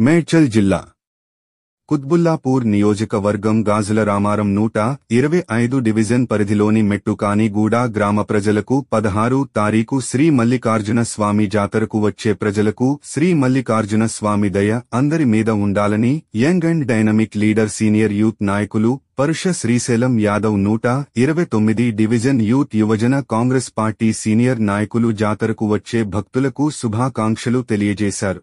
మేడ్చల్ జిల్లా కుత్బుల్లాపూర్ నియోజకవర్గం గాజుల రామారం 125 డివిజన్ పరిధిలోని మెట్టుకానిగూడ గ్రామ ప్రజలకు 16 తారీఖు శ్రీ మల్లికార్జున స్వామి జాతరకు వచ్చే ప్రజలకు శ్రీ మల్లికార్జున స్వామి దయ అందరి మీద ఉండాలని young and dynamic leader senior youth నాయకులు పరుష శ్రీశైలం యాదవ్ 129 డివిజన్ యూత్ యువజన కాంగ్రెస్ పార్టీ సీనియర్ నాయకులు జాతరకు వచ్చే భక్తులకు శుభాకాంక్షలు తెలియజేశారు.